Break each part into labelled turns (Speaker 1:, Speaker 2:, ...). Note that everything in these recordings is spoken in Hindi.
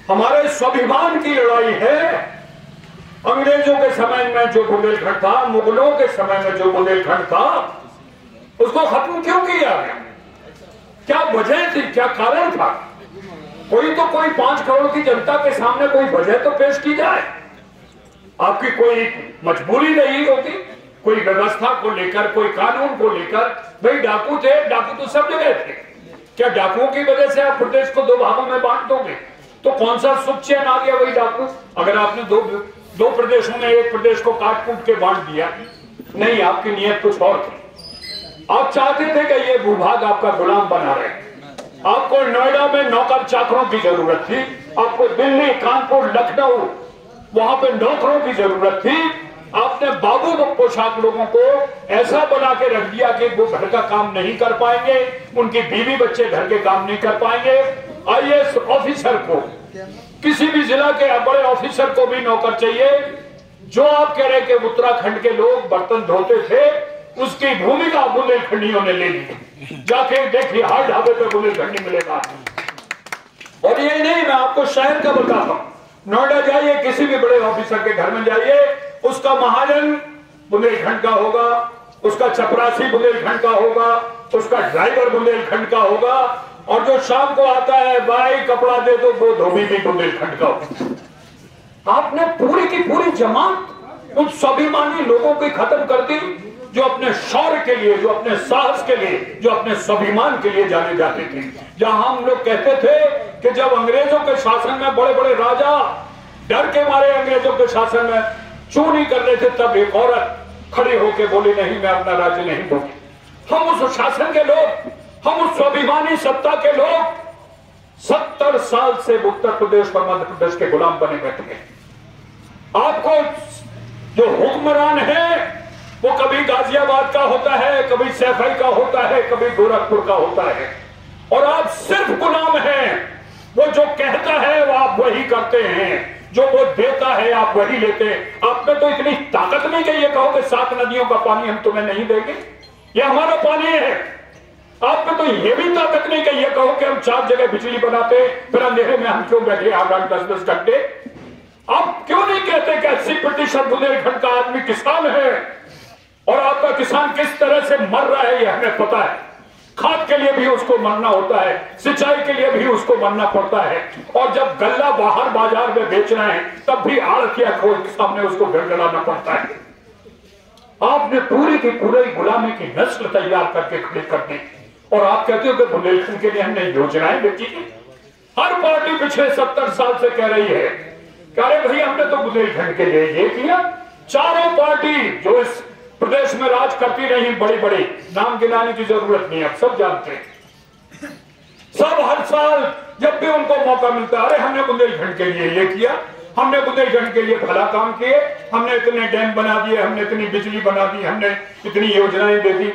Speaker 1: हमारे स्वाभिमान की लड़ाई है। अंग्रेजों के समय में जो बुंदेलखंड था, मुगलों के समय में जो बुंदेलखंड था, उसको खत्म क्यों किया गया? क्या वजह थी, क्या कारण था? कोई 5 करोड़ की जनता के सामने कोई वजह तो पेश की जाए। आपकी कोई मजबूरी नहीं होती, कोई व्यवस्था को लेकर, कोई कानून को लेकर। भाई डाकू थे, डाकू तो सब जगह थे। क्या डाकुओं की वजह से आप प्रदेश को 2 भागों में बांट दोगे? तो कौन सा सुख चैन आ गया वही डाकू? अगर आपने दो प्रदेशों में एक प्रदेश को काट कूट के बांट दिया, नहीं, आपकी नीयत कुछ और थी। आप चाहते थे कि ये भूभाग आपका गुलाम बना रहे। आपको नोएडा में नौकर चाकरों की जरूरत थी, आपको दिल्ली, कानपुर, लखनऊ, वहां पे नौकरों की जरूरत थी। आपने बाबू पोशाक लोगों को ऐसा बना के रख दिया कि वो घर का काम नहीं कर पाएंगे, उनकी बीवी बच्चे घर के काम नहीं कर पाएंगे। आईएएस ऑफिसर को, किसी भी जिला के बड़े ऑफिसर को भी नौकर चाहिए। जो आप कह रहे कि उत्तराखंड के लोग बर्तन धोते थे, उसकी भूमिका बुंदेलखंडियों ने ले ली। जाके देखिए, हर ढाबे पे बुंदेलखंडी मिलेगा। और ये नहीं, मैं आपको शहर का बताता हूं। नोएडा जाइए, किसी भी बड़े ऑफिसर के घर में जाइए, उसका महाजन बुंदेलखंड का होगा, उसका चपरासी बुंदेलखंड का होगा, उसका ड्राइवर बुंदेलखंड का होगा, और जो शाम को आता है, भाई कपड़ा दे दो, वो धोबी भी बुंदेलखंड का होगा। आपने पूरी की पूरी जमात उन स्वाभिमानी लोगों की खत्म कर दी, जो अपने शौर्य के लिए, जो अपने साहस के लिए, जो अपने स्वाभिमान के लिए जाने जाते थे। जहां हम लोग कहते थे कि जब अंग्रेजों के शासन में बड़े बड़े राजा डर के मारे अंग्रेजों के शासन में चू नहीं कर रहे थे, तब एक औरत खड़ी होकर बोली, नहीं, मैं अपना राज्य नहीं दूंगी। हम उस शासन के लोग, हम उस स्वाभिमानी सत्ता के लोग 70 साल से उत्तर प्रदेश और मध्य प्रदेश के गुलाम बने बैठे हैं। आपको जो हुक्मरान है वो कभी गाजियाबाद का होता है, कभी सैफई का होता है, कभी गोरखपुर का होता है, और आप सिर्फ गुलाम हैं। वो जो कहता है वो आप वही करते हैं, जो वो देता है आप वही लेते हैं। आप में तो इतनी ताकत नहीं कि ये कहो कि 7 नदियों का पानी हम तुम्हें नहीं देंगे, ये हमारा पानी है। आप में तो ये भी ताकत नहीं कि ये कहो कि हम 4 जगह बिजली बनाते, फिर अंधेरे में हम क्यों बैठे 8-10 घंटे। आप क्यों नहीं कहते कि 80% बुंदेलखंड का आदमी किसान है, और आपका किसान किस तरह से मर रहा है ये हमें पता है। खाद के लिए भी उसको मरना होता है, सिंचाई के लिए भी उसको मरना पड़ता है, और जब गल्ला बाहर बाजार में बेचना है तब भी आड़तिया खोल के सामने उसको गड़गड़ाना पड़ता है। आपने पूरी की पूरी गुलामी की नस्ल तैयार करके खड़ी कर दी, और आप कहते हो कि बुंदेलखंड के लिए हमने योजनाएं बेची। हर पार्टी पिछले 70 साल से कह रही है, कह रहे भाई हमने तो बुंदेलखंड के लिए ये किया। चारों पार्टी जो इस प्रदेश में राज करती रही, बड़ी बड़ी, नाम गिनाने की जरूरत नहीं, आप सब जानते हैं। सब हर साल जब भी उनको मौका मिलता है, अरे हमने बुंदेलखंड के लिए ये किया, हमने बुंदेलखंड के लिए भला काम किए, हमने इतने डैम बना दिए, हमने इतनी बिजली बना दी, हमने इतनी योजनाएं दे दी।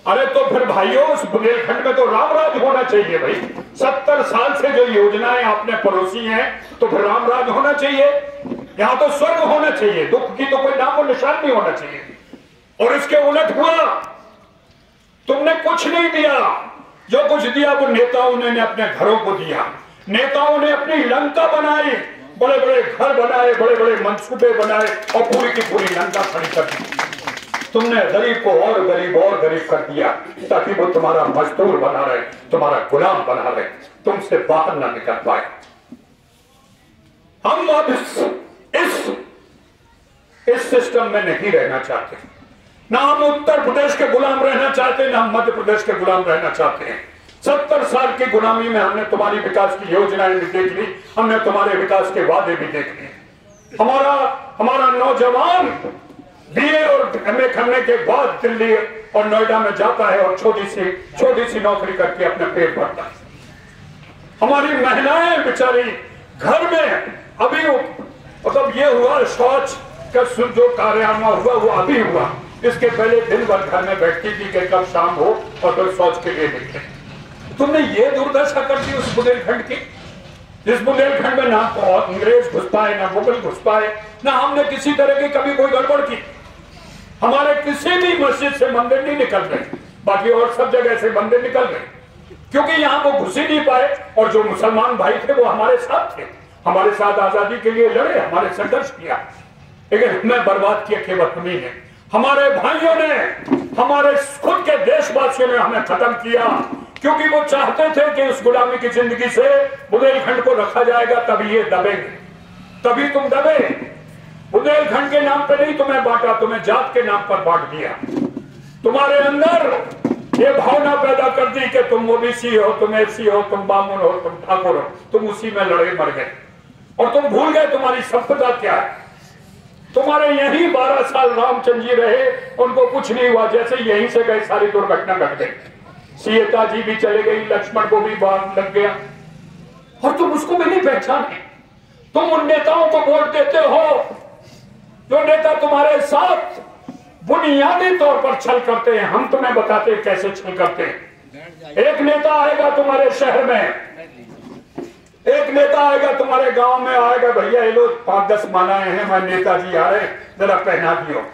Speaker 1: अरे तो फिर भाइयों, उस बुंदेलखंड में तो राम राज होना चाहिए भाई। 70 साल से जो योजनाएं आपने परोसी हैं, तो फिर राम राज होना चाहिए। यहाँ तो स्वर्ग होना चाहिए, दुख की तो कोई नामो निशान नहीं होना चाहिए। और इसके उलट हुआ, तुमने कुछ नहीं दिया। जो कुछ दिया वो नेताओं ने अपने घरों को दिया। नेताओं ने अपनी लंका बनाई, बड़े बड़े घर बनाए, बड़े बड़े मंसूबे बनाए, और पूरी की पूरी लंका खड़ी कर दी। तुमने गरीब को और गरीब कर दिया, ताकि वो तुम्हारा मजदूर बना रहे, तुम्हारा गुलाम बना रहे, तुमसे बाहर ना निकल पाए। हम अब इस सिस्टम में नहीं रहना चाहते। ना हम उत्तर प्रदेश के गुलाम रहना चाहते, ना हम मध्य प्रदेश के गुलाम रहना चाहते हैं। 70 साल की गुलामी में हमने तुम्हारी विकास की योजनाएं भी देख ली, हमने तुम्हारे विकास के वादे भी देख लिए। हमारा नौजवान बीए और एमए करने के बाद दिल्ली और नोएडा में जाता है और छोटी सी नौकरी करके अपना पेट भरता है। हमारी महिलाएं बेचारी घर में, अभी मतलब ये हुआ शौच का जो कार्यान्वयन हुआ वो अभी हुआ, इसके पहले दिन भर घर में बैठती थी कि कब शाम हो और फिर शौच के लिए निकले। तुमने ये दुर्दशा कर दी उस बुंदेलखंड की, जिस बुंदेलखंड में ना अंग्रेज घुस पाए, ना मुगल घुस पाए, ना हमने किसी तरह की कभी कोई गड़बड़ की। हमारे किसी भी मस्जिद से मंदिर नहीं निकल गए, बाकी और सब जगह से मंदिर निकल गए, क्योंकि यहाँ वो घुस ही नहीं पाए, और जो मुसलमान भाई थे वो हमारे साथ थे। हमारे साथ आजादी के लिए लड़े, हमारे संघर्ष किया, लेकिन हमें बर्बाद किया केवल हम ही ने। हमारे भाइयों ने, हमारे खुद के देशवासियों ने हमें खत्म किया, क्योंकि वो चाहते थे कि उस गुलामी की जिंदगी से बुंदेलखंड को रखा जाएगा, तभी ये दबेंगे, तभी तुम दबे। बुंदेलखंड के नाम पर नहीं तुम्हें बांटा, तुम्हें जात के नाम पर बांट दिया। तुम्हारे अंदर ये भावना पैदा कर दी कि तुम ओबीसी हो, तुम एससी हो, तुम बामन हो, तुम ठाकुर हो, तुम उसी में लड़े मर गए और तुम भूल गए तुम्हारी संपदा क्या है। तुम्हारे यहीं 12 साल रामचंद्र जी रहे, उनको कुछ नहीं हुआ, जैसे यहीं से गए सारी दुर्घटना घट गई। सीता जी भी चले गई, लक्ष्मण को भी बाण लग गया, और तुम उसको भी नहीं पहचाने। तुम उन नेताओं को वोट देते हो जो नेता तुम्हारे साथ बुनियादी तौर पर छल करते हैं। हम तुम्हें बताते हैं कैसे छल करते हैं। एक नेता आएगा तुम्हारे शहर में, एक नेता आएगा तुम्हारे गांव में, आएगा, भैया ये लोग 5-10 मानाए हैं, मैं नेताजी आ रहे, जरा पहना दियो।